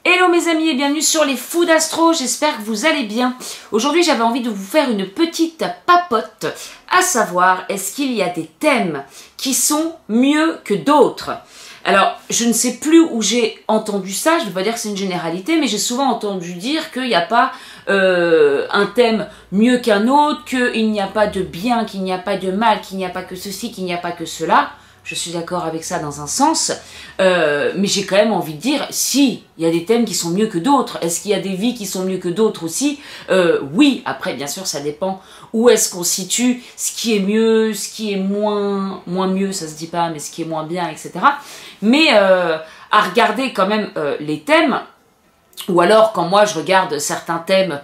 Hello mes amis et bienvenue sur les Fous d'Astro, j'espère que vous allez bien. Aujourd'hui j'avais envie de vous faire une petite papote, à savoir est-ce qu'il y a des thèmes qui sont mieux que d'autres. Alors je ne sais plus où j'ai entendu ça, je ne veux pas dire que c'est une généralité, mais j'ai souvent entendu dire qu'il n'y a pas un thème mieux qu'un autre, qu'il n'y a pas de bien, qu'il n'y a pas de mal, qu'il n'y a pas que ceci, qu'il n'y a pas que cela. Je suis d'accord avec ça dans un sens, mais j'ai quand même envie de dire, si, il y a des thèmes qui sont mieux que d'autres. Est-ce qu'il y a des vies qui sont mieux que d'autres aussi? Oui, après, bien sûr, ça dépend où est-ce qu'on situe, ce qui est mieux, ce qui est moins mieux, ça se dit pas, mais ce qui est moins bien, etc. Mais à regarder quand même les thèmes, ou alors quand moi je regarde certains thèmes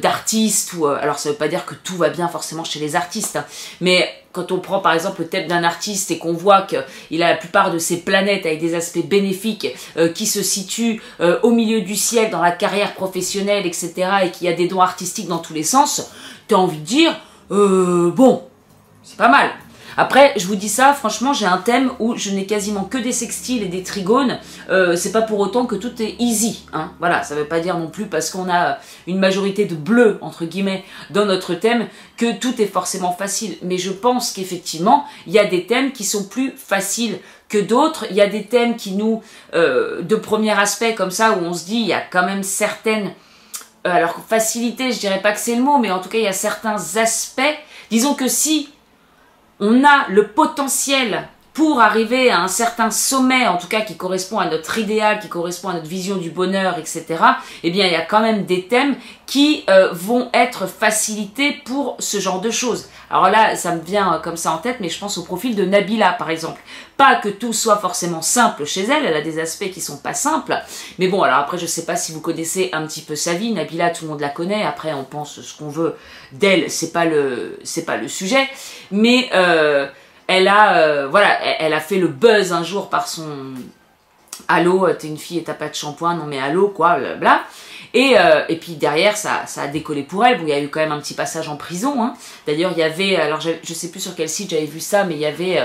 d'artistes, alors ça veut pas dire que tout va bien forcément chez les artistes, hein, mais quand on prend par exemple le thème d'un artiste et qu'on voit qu'il a la plupart de ses planètes avec des aspects bénéfiques qui se situent au milieu du ciel dans la carrière professionnelle, etc. et qu'il y a des dons artistiques dans tous les sens, t'as envie de dire, bon, c'est pas mal. Après, je vous dis ça, franchement, j'ai un thème où je n'ai quasiment que des sextiles et des trigones. C'est pas pour autant que tout est easy, hein. Voilà, ça veut pas dire non plus parce qu'on a une majorité de bleus, entre guillemets, dans notre thème, que tout est forcément facile. Mais je pense qu'effectivement, il y a des thèmes qui sont plus faciles que d'autres. Il y a des thèmes qui nous, de premier aspect comme ça, où on se dit, il y a quand même certaines... alors, facilité, je dirais pas que c'est le mot, mais en tout cas, il y a certains aspects. Disons que si... on a le potentiel pour arriver à un certain sommet, en tout cas qui correspond à notre idéal, qui correspond à notre vision du bonheur, etc. Eh bien, il y a quand même des thèmes qui vont être facilités pour ce genre de choses. Alors là, ça me vient comme ça en tête, mais je pense au profil de Nabila, par exemple. Pas que tout soit forcément simple chez elle, elle a des aspects qui sont pas simples. Mais bon, alors après, je sais pas si vous connaissez un petit peu sa vie. Nabila, tout le monde la connaît. Après, on pense ce qu'on veut d'elle, c'est pas le sujet. Mais elle a, voilà, elle a fait le buzz un jour par son « Allô, t'es une fille et t'as pas de shampoing, non mais allô, quoi, blabla ». Et puis derrière, ça a décollé pour elle. Bon, il y a eu quand même un petit passage en prison, hein. D'ailleurs, il y avait, alors je sais plus sur quel site j'avais vu ça, mais il y avait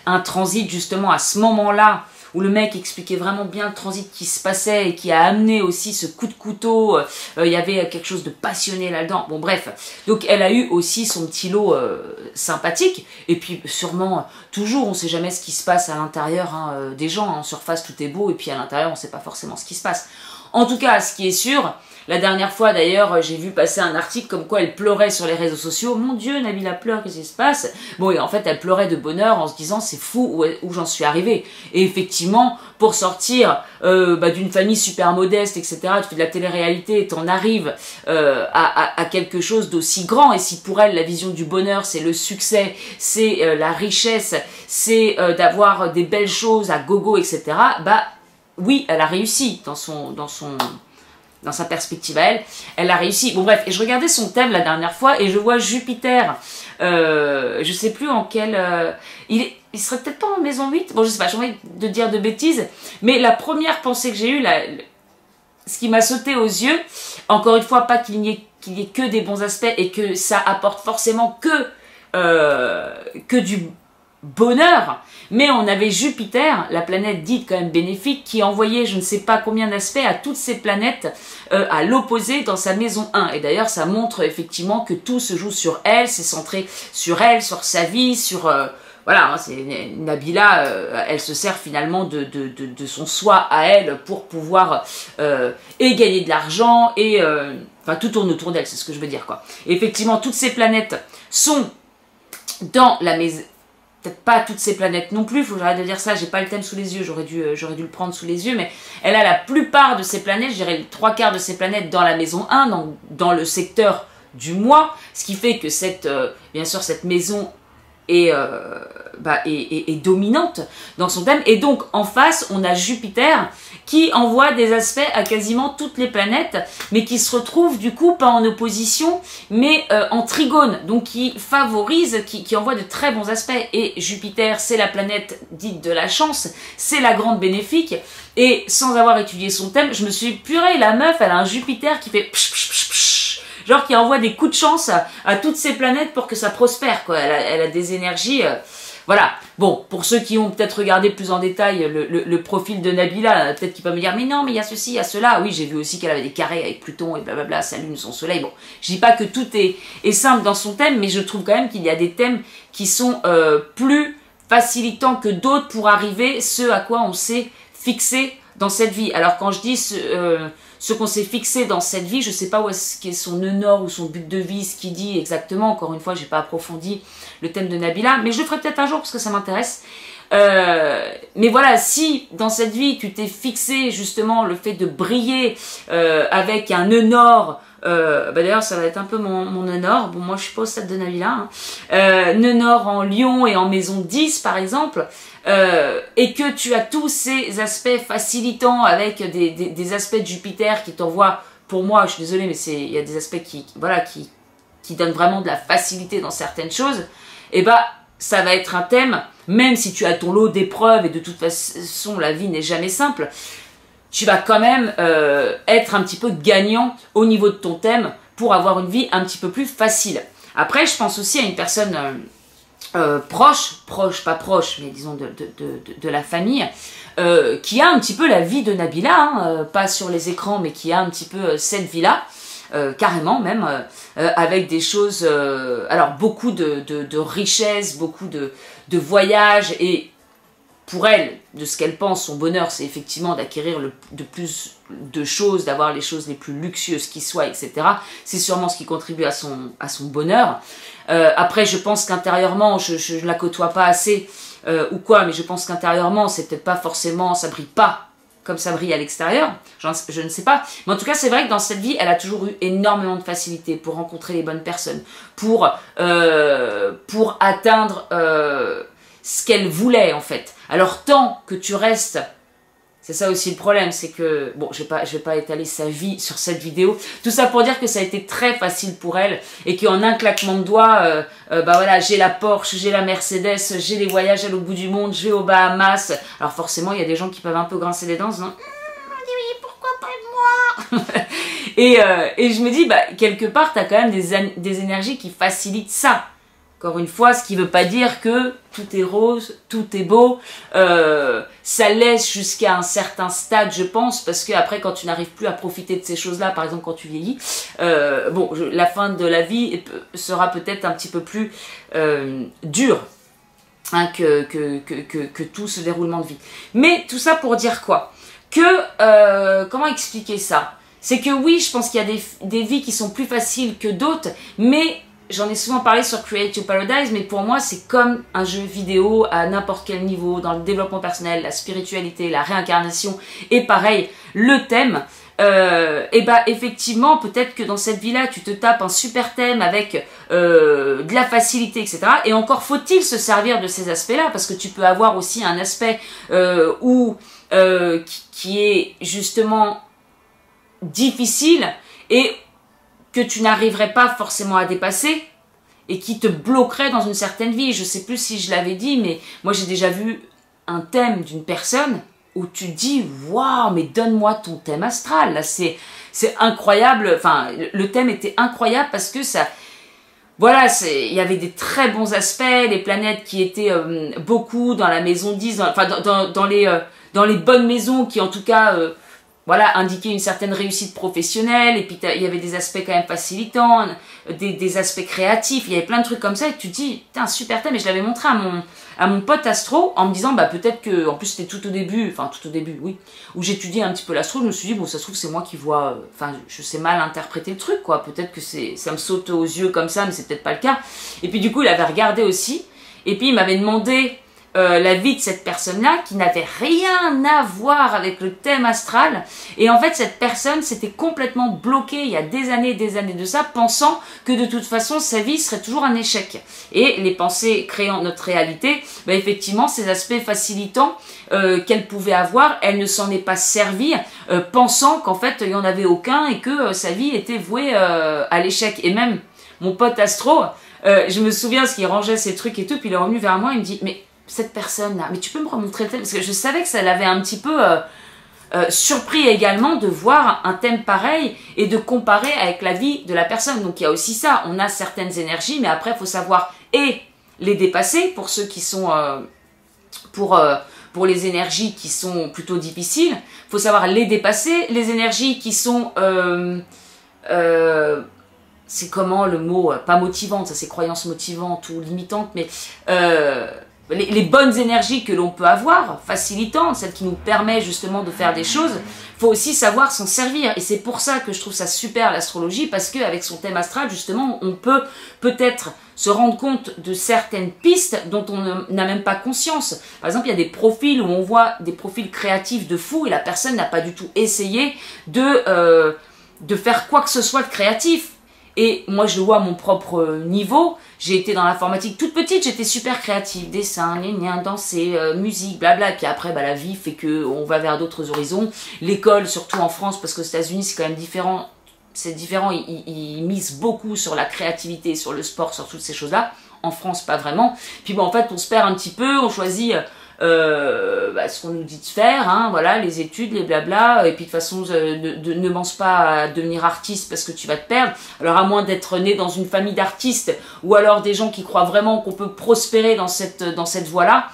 un transit justement à ce moment-là, où le mec expliquait vraiment bien le transit qui se passait et qui a amené aussi ce coup de couteau. Il y avait quelque chose de passionné là-dedans. Bon, bref. Donc, elle a eu aussi son petit lot sympathique. Et puis, sûrement, toujours, on ne sait jamais ce qui se passe à l'intérieur hein, des gens. En surface, tout est beau. Et puis, à l'intérieur, on ne sait pas forcément ce qui se passe. En tout cas, ce qui est sûr... La dernière fois, d'ailleurs, j'ai vu passer un article comme quoi elle pleurait sur les réseaux sociaux. Mon Dieu, Nabila pleure, qu'est-ce qui se passe? Bon, et en fait, elle pleurait de bonheur en se disant, c'est fou où j'en suis arrivée. Et effectivement, pour sortir d'une famille super modeste, etc., tu fais de la télé-réalité et t'en arrives à quelque chose d'aussi grand. Et si pour elle, la vision du bonheur, c'est le succès, c'est la richesse, c'est d'avoir des belles choses à gogo, etc., bah oui, elle a réussi dans sa perspective à elle a réussi. Bon bref, et je regardais son thème la dernière fois et je vois Jupiter, je sais plus en quel... il serait peut-être pas en maison 8, bon je sais pas, j'ai envie de dire de bêtises, mais la première pensée que j'ai eue, ce qui m'a sauté aux yeux, encore une fois, pas qu'il n'y ait que des bons aspects et que ça apporte forcément que du bonheur, mais on avait Jupiter, la planète dite quand même bénéfique, qui envoyait je ne sais pas combien d'aspects à toutes ces planètes à l'opposé dans sa maison 1. Et d'ailleurs, ça montre effectivement que tout se joue sur elle, c'est centré sur elle, sur sa vie, sur... voilà, hein, c'est Nabila, elle se sert finalement de son soi à elle pour pouvoir et gagner de l'argent, et... enfin, tout tourne autour d'elle, c'est ce que je veux dire, quoi. Et effectivement, toutes ces planètes sont dans la maison... Peut-être pas toutes ces planètes non plus, il faut que j'arrête de dire ça, j'ai pas le thème sous les yeux, j'aurais dû le prendre sous les yeux, mais elle a la plupart de ces planètes, je dirais les 3/4 de ces planètes dans la maison 1, dans le secteur du moi, ce qui fait que bien sûr, cette maison est dominante dans son thème. Et donc, en face, on a Jupiter qui envoie des aspects à quasiment toutes les planètes, mais qui se retrouve du coup pas en opposition, mais en trigone, donc qui favorise, qui envoie de très bons aspects. Et Jupiter, c'est la planète dite de la chance, c'est la grande bénéfique, et sans avoir étudié son thème, je me suis dit, purée, la meuf, elle a un Jupiter qui fait psh, psh, psh, psh, genre qui envoie des coups de chance à toutes ces planètes pour que ça prospère, quoi. Elle a des énergies voilà. Bon, pour ceux qui ont peut-être regardé plus en détail le profil de Nabila, peut-être qu'ils peuvent me dire, mais non, mais il y a ceci, il y a cela. Oui, j'ai vu aussi qu'elle avait des carrés avec Pluton et blablabla, sa lune, son soleil. Bon, je dis pas que tout est simple dans son thème, mais je trouve quand même qu'il y a des thèmes qui sont plus facilitants que d'autres pour arriver ce à quoi on s'est fixé dans cette vie. Alors quand je dis ce qu'on s'est fixé dans cette vie, je sais pas où est-ce qu'est son nœud nord ou son but de vie, ce qu'il dit exactement. Encore une fois, j'ai pas approfondi le thème de Nabila, mais je le ferai peut-être un jour parce que ça m'intéresse. Mais voilà, si dans cette vie tu t'es fixé justement le fait de briller avec un nœud nord, d'ailleurs ça va être un peu mon nœud nord, bon moi je suis pas au stade de Nabila, hein. Nœud nord en Lion et en maison 10 par exemple, et que tu as tous ces aspects facilitants avec des aspects de Jupiter qui t'envoient, pour moi je suis désolée mais il y a des aspects qui donnent vraiment de la facilité dans certaines choses, et bah ça va être un thème, même si tu as ton lot d'épreuves et de toute façon la vie n'est jamais simple, tu vas quand même être un petit peu gagnant au niveau de ton thème pour avoir une vie un petit peu plus facile. Après, je pense aussi à une personne proche, pas proche, mais disons de la famille, qui a un petit peu la vie de Nabila, hein, pas sur les écrans, mais qui a un petit peu cette vie-là. Carrément même, avec des choses, alors beaucoup de richesses, beaucoup de voyages, et pour elle, de ce qu'elle pense, son bonheur, c'est effectivement d'acquérir de plus de choses, d'avoir les choses les plus luxueuses qui soient, etc. C'est sûrement ce qui contribue à son bonheur. Après, je pense qu'intérieurement, je ne la côtoie pas assez, ou quoi, mais je pense qu'intérieurement, c'est peut-être pas forcément, ça brille pas comme ça brille à l'extérieur, je ne sais pas. Mais en tout cas, c'est vrai que dans cette vie, elle a toujours eu énormément de facilité pour rencontrer les bonnes personnes, pour atteindre ce qu'elle voulait, en fait. Alors, tant que tu restes... C'est ça aussi le problème, c'est que... Bon, je vais pas étaler sa vie sur cette vidéo. Tout ça pour dire que ça a été très facile pour elle et qu'en un claquement de doigts, voilà, j'ai la Porsche, j'ai la Mercedes, j'ai les voyages à l'autre bout du monde, je vais aux Bahamas. Alors forcément, il y a des gens qui peuvent un peu grincer les dents en disant oui, pourquoi pas moi et je me dis, quelque part, tu as quand même des énergies qui facilitent ça. Encore une fois, ce qui ne veut pas dire que tout est rose, tout est beau. Ça laisse jusqu'à un certain stade, je pense, parce qu'après, quand tu n'arrives plus à profiter de ces choses-là, par exemple quand tu vieillis, la fin de la vie sera peut-être un petit peu plus dure, hein, que tout ce déroulement de vie. Mais tout ça pour dire quoi? Comment expliquer ça? C'est que oui, je pense qu'il y a des vies qui sont plus faciles que d'autres, mais... J'en ai souvent parlé sur Create Your Paradise, mais pour moi, c'est comme un jeu vidéo à n'importe quel niveau, dans le développement personnel, la spiritualité, la réincarnation, et pareil, le thème. Effectivement, peut-être que dans cette vie-là, tu te tapes un super thème avec de la facilité, etc. Et encore faut-il se servir de ces aspects-là, parce que tu peux avoir aussi un aspect qui est justement difficile et que tu n'arriverais pas forcément à dépasser et qui te bloquerait dans une certaine vie. Je sais plus si je l'avais dit, mais moi j'ai déjà vu un thème d'une personne où tu te dis « Waouh, mais donne-moi ton thème astral !» Là, c'est incroyable. Enfin, le thème était incroyable parce que ça... Voilà, il y avait des très bons aspects, les planètes qui étaient beaucoup dans la maison 10, dans les bonnes maisons qui en tout cas... voilà, indiquer une certaine réussite professionnelle, et puis il y avait des aspects quand même facilitants, des aspects créatifs, il y avait plein de trucs comme ça, et tu te dis, putain, super thème, et je l'avais montré à mon pote astro, en me disant, peut-être que, en plus c'était tout au début, oui, où j'étudiais un petit peu l'astro, je me suis dit, bon, ça se trouve, c'est moi qui vois, je sais mal interpréter le truc, quoi, peut-être que ça me saute aux yeux comme ça, mais c'est peut-être pas le cas, et puis du coup, il avait regardé aussi, et puis il m'avait demandé la vie de cette personne-là qui n'avait rien à voir avec le thème astral. Et en fait, cette personne s'était complètement bloquée il y a des années de ça, pensant que de toute façon, sa vie serait toujours un échec. Et les pensées créant notre réalité, effectivement, ces aspects facilitants qu'elle pouvait avoir, elle ne s'en est pas servie, pensant qu'en fait, il n'y en avait aucun et que sa vie était vouée à l'échec. Et même, mon pote astro, je me souviens, parce qu'il rangeait ses trucs et tout, puis il est revenu vers moi, il me dit, mais cette personne-là, mais tu peux me remontrer le thème? Parce que je savais que ça l'avait un petit peu surpris également de voir un thème pareil et de comparer avec la vie de la personne. Donc il y a aussi ça, on a certaines énergies, mais après il faut savoir les dépasser pour ceux qui sont... pour les énergies qui sont plutôt difficiles, il faut savoir les dépasser. Les énergies qui sont... c'est comment le mot, pas motivante, ça c'est croyance motivante ou limitante, mais les bonnes énergies que l'on peut avoir, facilitantes, celles qui nous permettent justement de faire des choses, il faut aussi savoir s'en servir. Et c'est pour ça que je trouve ça super l'astrologie, parce qu'avec son thème astral, justement, on peut peut-être se rendre compte de certaines pistes dont on n'a même pas conscience. Par exemple, il y a des profils où on voit des profils créatifs de fou et la personne n'a pas du tout essayé de faire quoi que ce soit de créatif. Et moi, je le vois à mon propre niveau. J'ai été dans l'informatique toute petite, j'étais super créative. Dessin, danser, musique, blabla. Et puis après, la vie fait qu'on va vers d'autres horizons. L'école, surtout en France, parce qu'aux États-Unis, c'est quand même différent. C'est différent, ils misent beaucoup sur la créativité, sur le sport, sur toutes ces choses-là. En France, pas vraiment. Puis bon, en fait, on se perd un petit peu, on choisit... ce qu'on nous dit de faire, hein, voilà, les études, les blabla, et puis de toute façon, ne pense pas à devenir artiste parce que tu vas te perdre. Alors à moins d'être né dans une famille d'artistes, ou alors des gens qui croient vraiment qu'on peut prospérer dans cette voie-là,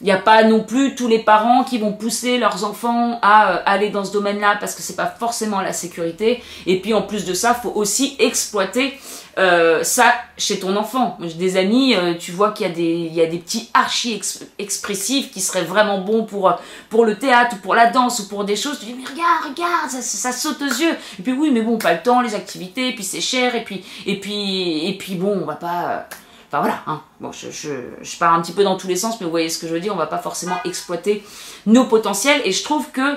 il n'y a pas non plus tous les parents qui vont pousser leurs enfants à aller dans ce domaine-là parce que c'est pas forcément la sécurité. Et puis en plus de ça, il faut aussi exploiter ça chez ton enfant. J'ai des amis, tu vois qu'il y a des petits archi-expressifs qui seraient vraiment bons pour le théâtre, ou pour la danse, ou pour des choses. Tu dis, mais regarde, ça saute aux yeux. Et puis oui, mais bon, pas le temps, les activités, puis c'est cher, et puis bon, on va pas... Enfin voilà, hein. Bon, je pars un petit peu dans tous les sens, mais vous voyez ce que je veux dire, on va pas forcément exploiter nos potentiels. Et je trouve que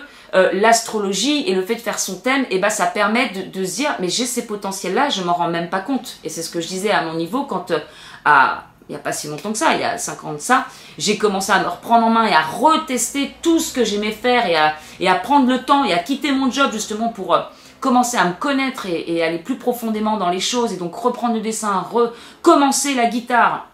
l'astrologie et le fait de faire son thème, ça permet de se dire, mais j'ai ces potentiels-là, je m'en rends même pas compte. Et c'est ce que je disais à mon niveau quand, il n'y a pas si longtemps que ça, il y a 5 ans de ça, j'ai commencé à me reprendre en main et à retester tout ce que j'aimais faire et à prendre le temps et à quitter mon job justement pour... commencer à me connaître et aller plus profondément dans les choses, et donc reprendre le dessin, recommencer la guitare,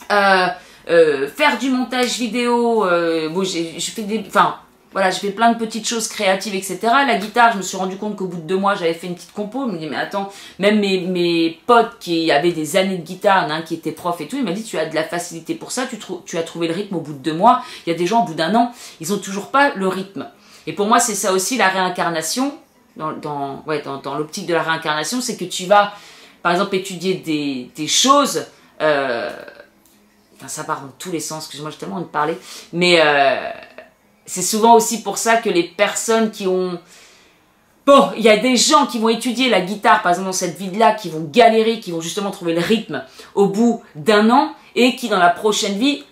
faire du montage vidéo, bon, j'ai fait plein de petites choses créatives, etc. La guitare, je me suis rendu compte qu'au bout de 2 mois, j'avais fait une petite compo. Je me dis, mais attends, même mes potes qui avaient des années de guitare, qui étaient profs et tout, il m'a dit, tu as de la facilité pour ça, tu as trouvé le rythme au bout de 2 mois. Il y a des gens, au bout d'1 an, ils ont toujours pas le rythme. Et pour moi, c'est ça aussi la réincarnation. Dans l'optique de la réincarnation, c'est que tu vas, par exemple, étudier des choses, ça part dans tous les sens, excusez-moi, j'ai tellement envie de parler, mais c'est souvent aussi pour ça que les personnes qui ont... Bon, il y a des gens qui vont étudier la guitare, par exemple, dans cette vie-là, qui vont galérer, qui vont justement trouver le rythme au bout d'1 an, et qui, dans la prochaine vie,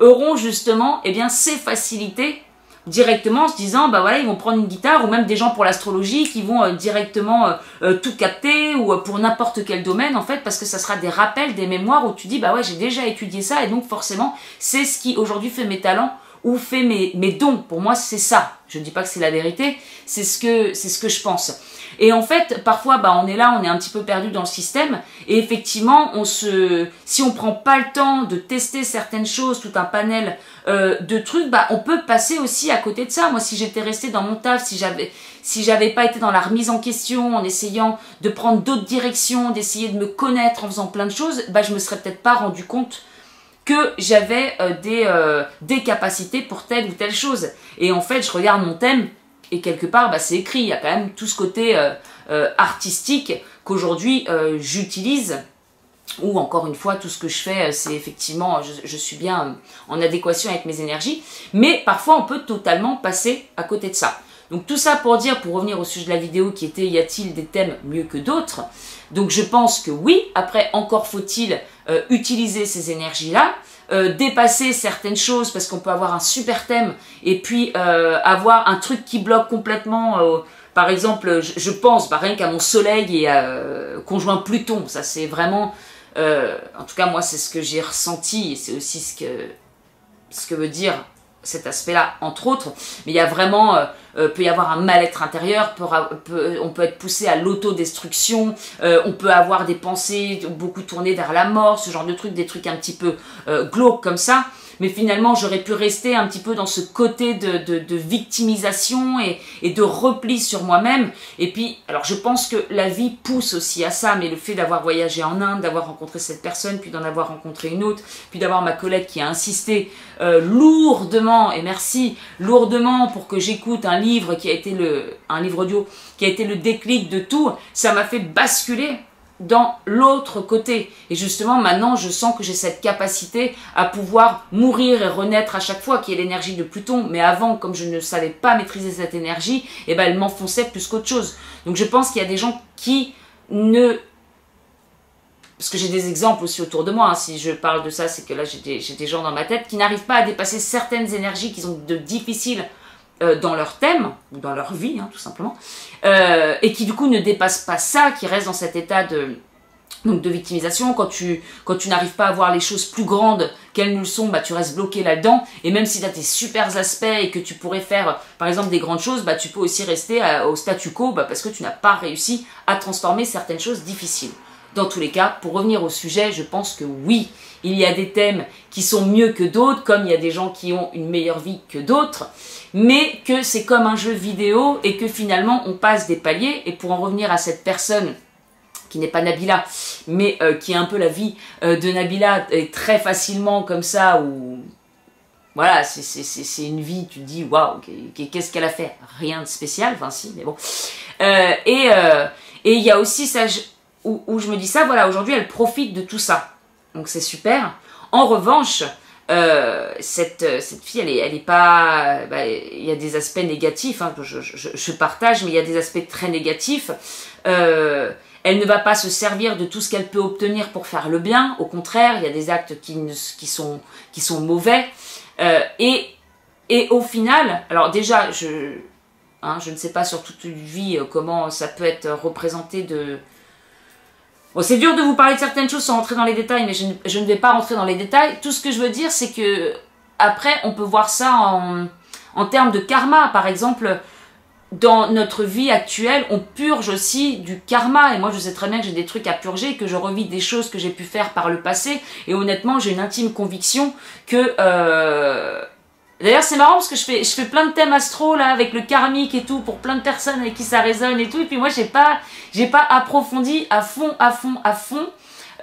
auront justement, ces facilités directement en se disant, ils vont prendre une guitare, ou même des gens pour l'astrologie qui vont directement tout capter, ou pour n'importe quel domaine en fait, parce que ça sera des rappels, des mémoires où tu dis, j'ai déjà étudié ça, et donc forcément, c'est ce qui aujourd'hui fait mes talents, ou fait mes dons. Pour moi, c'est ça. Je ne dis pas que c'est la vérité, c'est ce que je pense. Et en fait, parfois, on est là, on est un petit peu perdu dans le système, et effectivement, si on prend pas le temps de tester certaines choses, tout un panel de trucs, on peut passer aussi à côté de ça. Moi, si j'étais restée dans mon taf, si j'avais pas été dans la remise en question, en essayant de prendre d'autres directions, d'essayer de me connaître en faisant plein de choses, je me serais peut-être pas rendu compte que j'avais des capacités pour telle ou telle chose. Et en fait, je regarde mon thème, et quelque part, c'est écrit. Il y a quand même tout ce côté artistique qu'aujourd'hui j'utilise. Ou encore une fois, tout ce que je fais, c'est effectivement, je suis bien en adéquation avec mes énergies. Mais parfois, on peut totalement passer à côté de ça. Donc tout ça pour dire, pour revenir au sujet de la vidéo qui était, y a-t-il des thèmes mieux que d'autres? Donc je pense que oui. Après, encore faut-il utiliser ces énergies-là. Dépasser certaines choses, parce qu'on peut avoir un super thème et puis avoir un truc qui bloque complètement. Par exemple, je pense rien qu'à mon soleil et conjoint Pluton. Ça, c'est vraiment... en tout cas, moi, c'est ce que j'ai ressenti, et c'est aussi ce que veut dire cet aspect-là, entre autres. Mais il y a vraiment... peut y avoir un mal-être intérieur, on peut être poussé à l'autodestruction, on peut avoir des pensées beaucoup tournées vers la mort, ce genre de trucs, des trucs un petit peu glauques comme ça. mais finalement j'aurais pu rester un petit peu dans ce côté de victimisation et de repli sur moi-même. Et puis, alors je pense que la vie pousse aussi à ça, mais le fait d'avoir voyagé en Inde, d'avoir rencontré cette personne, puis d'en avoir rencontré une autre, puis d'avoir ma collègue qui a insisté lourdement, et merci, lourdement pour que j'écoute un livre qui a été un livre audio, qui a été le déclic de tout, ça m'a fait basculer dans l'autre côté. Et justement, maintenant, je sens que j'ai cette capacité à pouvoir mourir et renaître à chaque fois, qui est l'énergie de Pluton. Mais avant, comme je ne savais pas maîtriser cette énergie, eh ben, elle m'enfonçait plus qu'autre chose. Donc je pense qu'il y a des gens qui ne... Parce que j'ai des exemples aussi autour de moi, hein. Si je parle de ça, c'est que là, j'ai des gens dans ma tête qui n'arrivent pas à dépasser certaines énergies qu'ils ont de difficiles dans leur thème, ou dans leur vie, hein, tout simplement, et qui du coup ne dépassent pas ça, qui restent dans cet état donc de victimisation. Quand tu n'arrives pas à voir les choses plus grandes qu'elles ne le sont, bah, tu restes bloqué là-dedans, et même si tu as tes super aspects et que tu pourrais faire, par exemple, des grandes choses, bah, tu peux aussi rester au statu quo, bah, parce que tu n'as pas réussi à transformer certaines choses difficiles. Dans tous les cas, pour revenir au sujet, je pense que oui, il y a des thèmes qui sont mieux que d'autres, comme il y a des gens qui ont une meilleure vie que d'autres, mais que c'est comme un jeu vidéo et que finalement on passe des paliers. Et pour en revenir à cette personne qui n'est pas Nabila, mais qui a un peu la vie de Nabila, et très facilement comme ça, où voilà, c'est une vie, tu te dis waouh, qu'est-ce qu'elle a fait? Rien de spécial, enfin si, mais bon. Et il y a aussi ça, où je me dis ça, voilà, aujourd'hui elle profite de tout ça, donc c'est super. En revanche, cette fille, elle est pas... Bah, il y a des aspects négatifs, hein, que je partage, mais il y a des aspects très négatifs. Elle ne va pas se servir de tout ce qu'elle peut obtenir pour faire le bien. Au contraire, il y a des actes qui sont mauvais. Et au final, alors déjà, je ne sais pas sur toute une vie comment ça peut être représenté de... Bon, c'est dur de vous parler de certaines choses sans rentrer dans les détails, mais je ne vais pas rentrer dans les détails. Tout ce que je veux dire, c'est que après, on peut voir ça en termes de karma. Par exemple, dans notre vie actuelle, on purge aussi du karma. Et moi, je sais très bien que j'ai des trucs à purger, que je revis des choses que j'ai pu faire par le passé. Et honnêtement, j'ai une intime conviction que... D'ailleurs, c'est marrant parce que je fais plein de thèmes astro là avec le karmique et tout pour plein de personnes avec qui ça résonne et tout. Et puis moi, j'ai pas approfondi à fond. Enfin,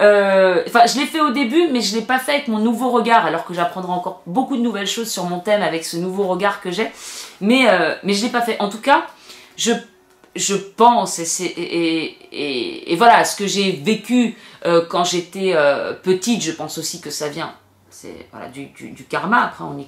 je l'ai fait au début, mais je l'ai pas fait avec mon nouveau regard, alors que j'apprendrai encore beaucoup de nouvelles choses sur mon thème avec ce nouveau regard que j'ai. Mais je l'ai pas fait. En tout cas, je pense et voilà, ce que j'ai vécu quand j'étais petite, je pense aussi que ça vient. C'est voilà, du karma, après on n'y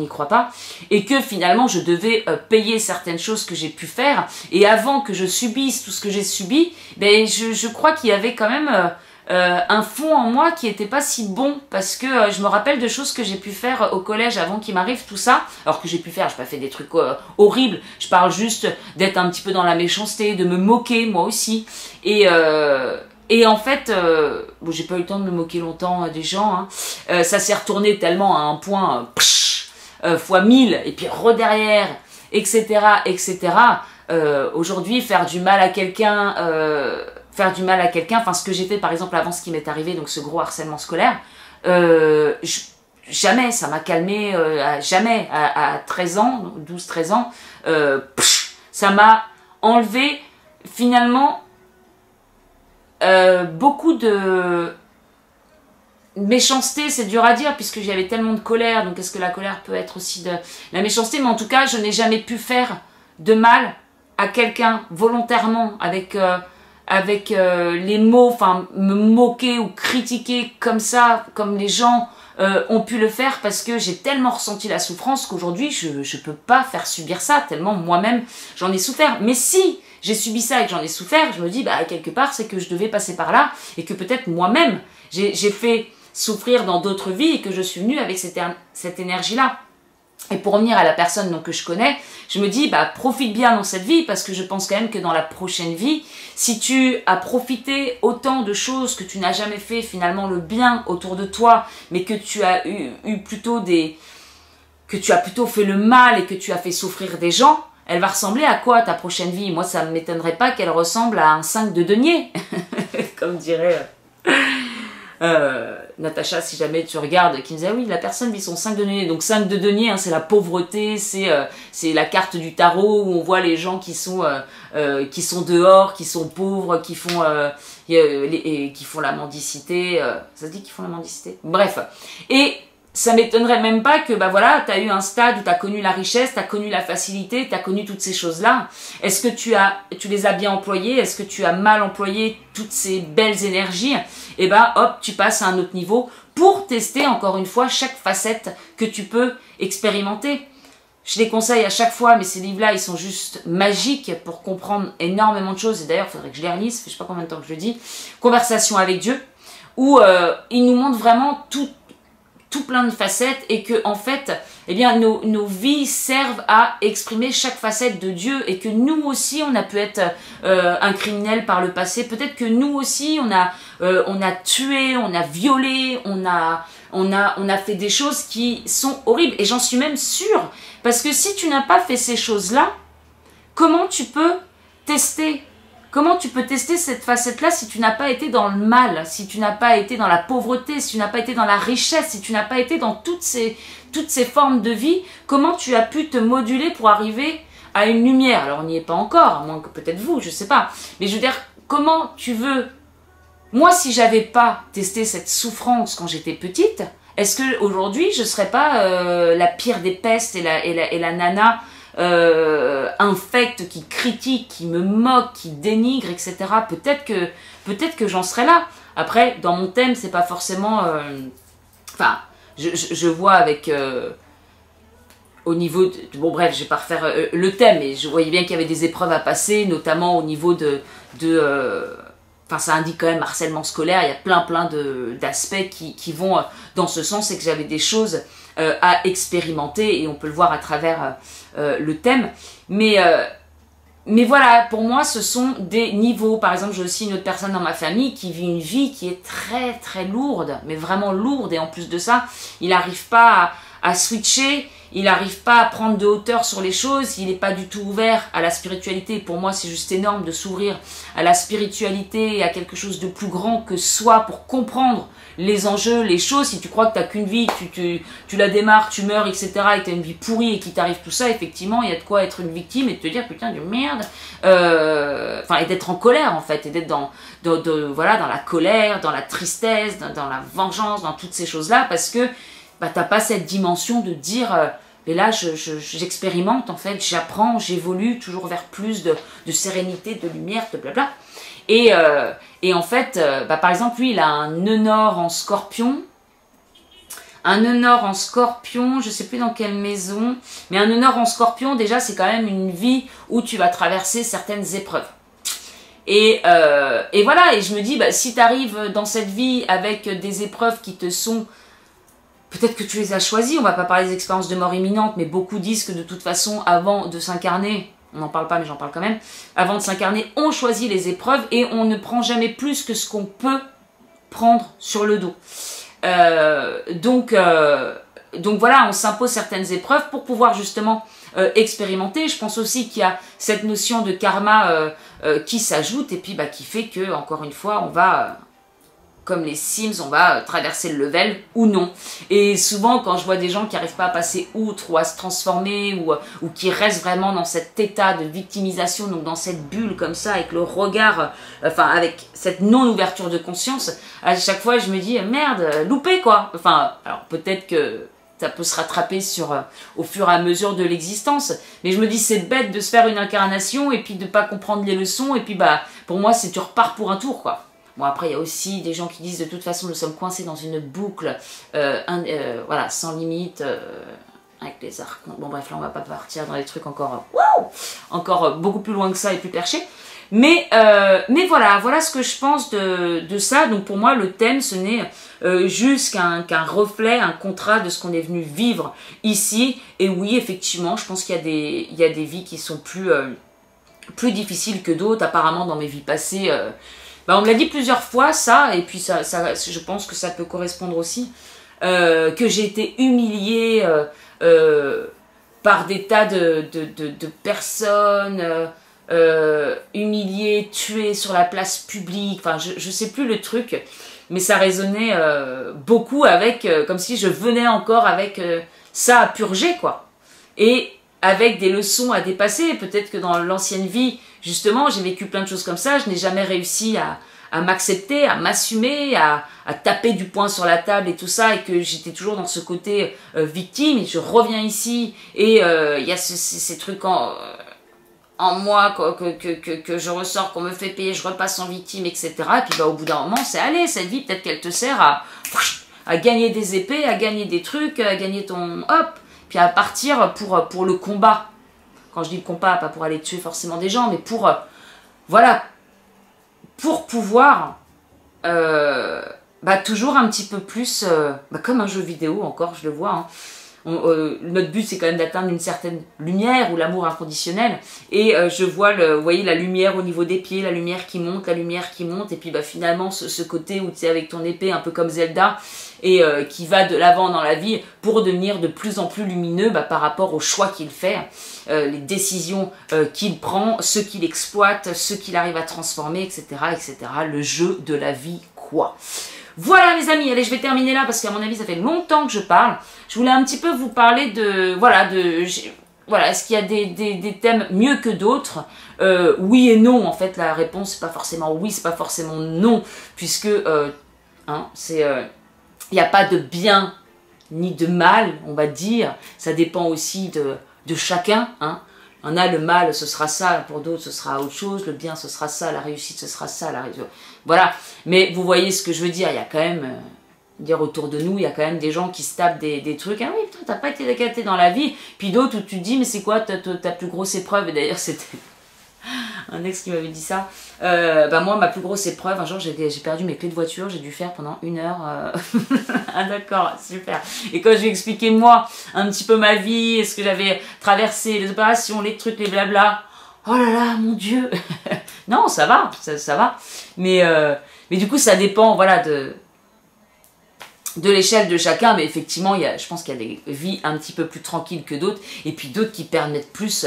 croit pas, et que finalement je devais payer certaines choses que j'ai pu faire, et avant que je subisse tout ce que j'ai subi, ben, je crois qu'il y avait quand même un fond en moi qui était pas si bon, parce que je me rappelle de choses que j'ai pu faire au collège avant qu'il m'arrive tout ça, alors que j'ai pu faire, j'ai pas fait des trucs horribles, je parle juste d'être un petit peu dans la méchanceté, de me moquer moi aussi, et en fait, bon, j'ai pas eu le temps de me moquer longtemps des gens, hein. Ça s'est retourné tellement à un point, fois 1000, et puis derrière, etc., etc. Aujourd'hui, faire du mal à quelqu'un, enfin ce que j'ai fait par exemple avant ce qui m'est arrivé, donc ce gros harcèlement scolaire, jamais, ça m'a calmé, jamais, à 13 ans, 12-13 ans, ça m'a enlevé finalement... beaucoup de méchanceté, c'est dur à dire puisque j'avais tellement de colère, donc est-ce que la colère peut être aussi de la méchanceté, mais en tout cas je n'ai jamais pu faire de mal à quelqu'un volontairement avec les mots, enfin me moquer ou critiquer comme ça, comme les gens ont pu le faire, parce que j'ai tellement ressenti la souffrance qu'aujourd'hui je peux pas faire subir ça, tellement moi-même j'en ai souffert. Mais si j'ai subi ça et que j'en ai souffert, je me dis, bah, quelque part, c'est que je devais passer par là et que peut-être moi-même, j'ai fait souffrir dans d'autres vies et que je suis venue avec cette énergie-là. Et pour revenir à la personne donc, que je connais, je me dis, bah, profite bien dans cette vie, parce que je pense quand même que dans la prochaine vie, si tu as profité autant de choses que tu n'as jamais fait, finalement, le bien autour de toi, mais que tu as eu plutôt que tu as plutôt fait le mal et que tu as fait souffrir des gens, elle va ressembler à quoi ta prochaine vie? Moi, ça ne m'étonnerait pas qu'elle ressemble à un 5 de denier, comme dirait Natacha, si jamais tu regardes, qui me disait, ah oui, la personne vit son 5 de denier. Donc 5 de denier, hein, c'est la pauvreté, c'est la carte du tarot où on voit les gens qui sont dehors, qui sont pauvres, qui font la mendicité. Ça se dit qu'ils font la mendicité? Bref. Et ça m'étonnerait même pas que, bah voilà, tu as eu un stade où tu as connu la richesse, tu as connu la facilité, tu as connu toutes ces choses-là. Est-ce que tu les as bien employées? Est-ce que tu as mal employé toutes ces belles énergies? Et ben hop, tu passes à un autre niveau pour tester encore une fois chaque facette que tu peux expérimenter. Je les conseille à chaque fois, mais ces livres-là, ils sont juste magiques pour comprendre énormément de choses. Et d'ailleurs, il faudrait que je les relise, ça fait je sais pas combien de temps que je le dis. Conversation avec Dieu, où il nous montre vraiment tout plein de facettes et que en fait, eh bien, nos vies servent à exprimer chaque facette de Dieu et que nous aussi, on a pu être un criminel par le passé. Peut-être que nous aussi, on a tué, on a violé, on a fait des choses qui sont horribles. Et j'en suis même sûre, parce que si tu n'as pas fait ces choses-là, comment tu peux tester? Comment tu peux tester cette facette-là si tu n'as pas été dans le mal, si tu n'as pas été dans la pauvreté, si tu n'as pas été dans la richesse, si tu n'as pas été dans toutes ces formes de vie? Comment tu as pu te moduler pour arriver à une lumière? Alors on n'y est pas encore, à moins que peut-être vous, je sais pas. Mais je veux dire, comment tu veux... Moi, si j'avais pas testé cette souffrance quand j'étais petite, est-ce qu'aujourd'hui je serais pas la pire des pestes et la nana infecte, qui critique, qui me moque, qui dénigre, etc. Peut-être que j'en serais là. Après, dans mon thème, c'est pas forcément... Enfin, je vois avec... au niveau de... Bon bref, je vais pas refaire le thème, mais je voyais bien qu'il y avait des épreuves à passer, notamment au niveau Enfin, ça indique quand même harcèlement scolaire, il y a plein d'aspects qui vont dans ce sens, et que j'avais des choses à expérimenter, et on peut le voir à travers le thème. Mais voilà, pour moi, ce sont des niveaux. Par exemple, j'ai aussi une autre personne dans ma famille qui vit une vie qui est très très lourde, mais vraiment lourde, et en plus de ça, il n'arrive pas à switcher, il n'arrive pas à prendre de hauteur sur les choses, il n'est pas du tout ouvert à la spiritualité. Pour moi, c'est juste énorme de s'ouvrir à la spiritualité et à quelque chose de plus grand que soi pour comprendre les enjeux, les choses. Si tu crois que tu n'as qu'une vie, tu la démarres, tu meurs, etc., et que tu as une vie pourrie et qu'il t'arrive tout ça, effectivement, il y a de quoi être une victime et de te dire putain de merde. Enfin, et d'être en colère en fait, et d'être voilà, dans la colère, dans la tristesse, dans la vengeance, dans toutes ces choses-là, parce que bah, t'as pas cette dimension de dire mais là j'expérimente en fait, j'apprends, j'évolue toujours vers plus de sérénité, de lumière, de blabla. Et en fait, bah, par exemple, lui il a un nœud nord en Scorpion. Un nœud nord en Scorpion, je sais plus dans quelle maison, mais un nœud nord en Scorpion, déjà c'est quand même une vie où tu vas traverser certaines épreuves. Et voilà, et je me dis, bah, si tu arrives dans cette vie avec des épreuves qui te sont... Peut-être que tu les as choisis, on va pas parler des expériences de mort imminente, mais beaucoup disent que de toute façon, avant de s'incarner, on n'en parle pas mais j'en parle quand même, avant de s'incarner, on choisit les épreuves et on ne prend jamais plus que ce qu'on peut prendre sur le dos. Donc voilà, on s'impose certaines épreuves pour pouvoir justement expérimenter. Je pense aussi qu'il y a cette notion de karma qui s'ajoute et puis bah, qui fait que, encore une fois, on va... comme les Sims, on va traverser le level ou non. Et souvent, quand je vois des gens qui n'arrivent pas à passer outre ou à se transformer ou qui restent vraiment dans cet état de victimisation, donc dans cette bulle comme ça, avec le regard, enfin avec cette non-ouverture de conscience, à chaque fois je me dis merde, loupé quoi. Enfin, alors peut-être que ça peut se rattraper au fur et à mesure de l'existence. Mais je me dis c'est bête de se faire une incarnation et puis de pas comprendre les leçons. Et puis bah pour moi c'est tu repars pour un tour quoi. Bon, après, il y a aussi des gens qui disent de toute façon, nous sommes coincés dans une boucle, voilà, sans limite, avec les arcs. Bon, bref, là, on va pas partir dans des trucs encore, encore beaucoup plus loin que ça et plus perchés. Mais voilà ce que je pense de ça. Donc, pour moi, le thème, ce n'est juste qu'un reflet, un contrat de ce qu'on est venu vivre ici. Et oui, effectivement, je pense qu'il y a des vies qui sont plus difficiles que d'autres. Apparemment, dans mes vies passées... Bah, on me l'a dit plusieurs fois ça, et puis ça, je pense que ça peut correspondre aussi, que j'ai été humiliée par des tas de personnes, humiliée, tuée sur la place publique, enfin je sais plus le truc, mais ça résonnait beaucoup avec, comme si je venais encore avec ça à purger, quoi. Et avec des leçons à dépasser. Peut-être que dans l'ancienne vie, justement, j'ai vécu plein de choses comme ça, je n'ai jamais réussi à m'accepter, à m'assumer, à taper du poing sur la table et tout ça, et que j'étais toujours dans ce côté victime, et je reviens ici, et il y a ces trucs en moi que je ressors, qu'on me fait payer, je repasse en victime, etc. Et puis bah, au bout d'un moment, c'est allez, cette vie, peut-être qu'elle te sert à gagner des épées, à gagner des trucs, à gagner ton... hop, puis à partir pour le combat. Quand je dis le combat, pas pour aller tuer forcément des gens, mais pour... voilà, pour pouvoir toujours un petit peu plus, comme un jeu vidéo encore, je le vois, hein. Notre but c'est quand même d'atteindre une certaine lumière ou l'amour inconditionnel, et je vois vous voyez la lumière au niveau des pieds, la lumière qui monte, et puis finalement ce côté où tu es avec ton épée un peu comme Zelda, et qui va de l'avant dans la vie pour devenir de plus en plus lumineux par rapport aux choix qu'il fait, les décisions qu'il prend, ce qu'il exploite, ce qu'il arrive à transformer, etc., etc. Le jeu de la vie, quoi. Voilà mes amis, allez je vais terminer là parce qu'à mon avis ça fait longtemps que je parle. Je voulais un petit peu vous parler de... Voilà, est-ce qu'il y a des thèmes mieux que d'autres? Oui et non, en fait la réponse c'est pas forcément oui, c'est pas forcément non, puisque il n'y a pas de bien ni de mal, on va dire. Ça dépend aussi de chacun, hein. On a le mal, ce sera ça, pour d'autres ce sera autre chose, le bien ce sera ça, la réussite ce sera ça, la réussite... Voilà, mais vous voyez ce que je veux dire, il y a quand même, dire autour de nous, il y a quand même des gens qui se tapent des trucs, ah oui, putain, t'as pas été éclaté dans la vie, puis d'autres où tu te dis, mais c'est quoi ta plus grosse épreuve? Et d'ailleurs, c'était un ex qui m'avait dit ça. Moi, ma plus grosse épreuve, un jour, j'ai perdu mes clés de voiture, j'ai dû faire pendant 1 heure. Ah d'accord, super. Et quand je lui ai expliqué, moi, un petit peu ma vie, ce que j'avais traversé, les opérations, les trucs, les blabla, oh là là, mon Dieu. Non, ça va, ça va. Mais du coup, ça dépend, voilà, de l'échelle de chacun, mais effectivement, je pense qu'il y a des vies un petit peu plus tranquilles que d'autres, et puis d'autres qui permettent plus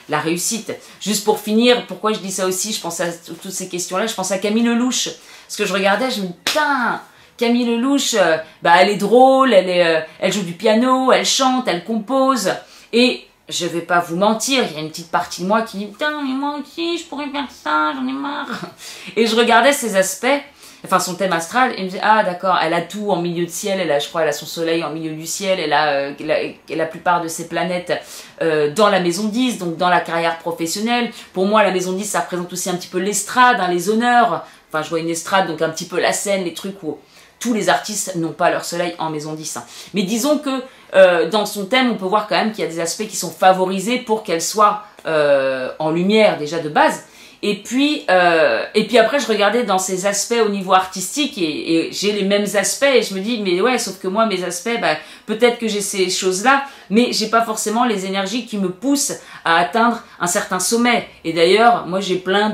la réussite. Juste pour finir, pourquoi je dis ça aussi, je pense à toutes ces questions-là, je pense à Camille Lelouch, parce que je regardais, je me dis, putain, Camille Lelouch, elle est drôle, elle joue du piano, elle chante, elle compose, et je vais pas vous mentir, il y a une petite partie de moi qui dit, putain, mais moi aussi, je pourrais faire ça, j'en ai marre. Et je regardais ces aspects, enfin son thème astral, et je me disais, ah d'accord, elle a tout en milieu de ciel, je crois elle a son soleil en milieu du ciel, elle a la plupart de ses planètes dans la maison 10, donc dans la carrière professionnelle. Pour moi, la maison 10, ça représente aussi un petit peu l'estrade, les honneurs, enfin je vois une estrade, donc un petit peu la scène, les trucs où tous les artistes n'ont pas leur soleil en maison 10. Mais disons que dans son thème, on peut voir quand même qu'il y a des aspects qui sont favorisés pour qu'elle soit en lumière déjà de base. Et puis après, je regardais dans ces aspects au niveau artistique et j'ai les mêmes aspects et je me dis, mais ouais, sauf que moi, mes aspects, peut-être que j'ai ces choses-là, mais j'ai pas forcément les énergies qui me poussent à atteindre un certain sommet. Et d'ailleurs, moi, j'ai plein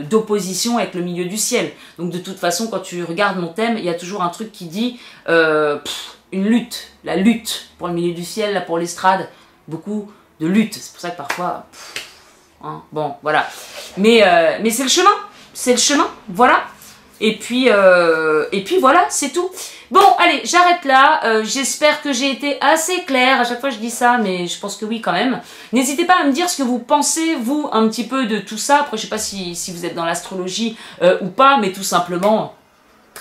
d'oppositions avec le milieu du ciel. Donc de toute façon, quand tu regardes mon thème, il y a toujours un truc qui dit une lutte, la lutte pour le milieu du ciel, là, pour l'estrade, beaucoup de lutte. C'est pour ça que parfois... bon, voilà. Mais c'est le chemin, voilà. Et puis voilà, c'est tout. Bon, allez, j'arrête là. J'espère que j'ai été assez claire. À chaque fois, je dis ça, mais je pense que oui, quand même. N'hésitez pas à me dire ce que vous pensez, vous, un petit peu de tout ça. Après, je sais pas si vous êtes dans l'astrologie ou pas, mais tout simplement...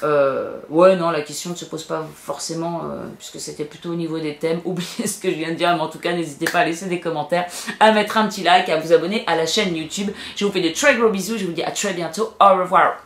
ouais, non, la question ne se pose pas forcément, puisque c'était plutôt au niveau des thèmes. Oubliez ce que je viens de dire, mais en tout cas, n'hésitez pas à laisser des commentaires, à mettre un petit like, à vous abonner à la chaîne YouTube. Je vous fais de très gros bisous, je vous dis à très bientôt, au revoir.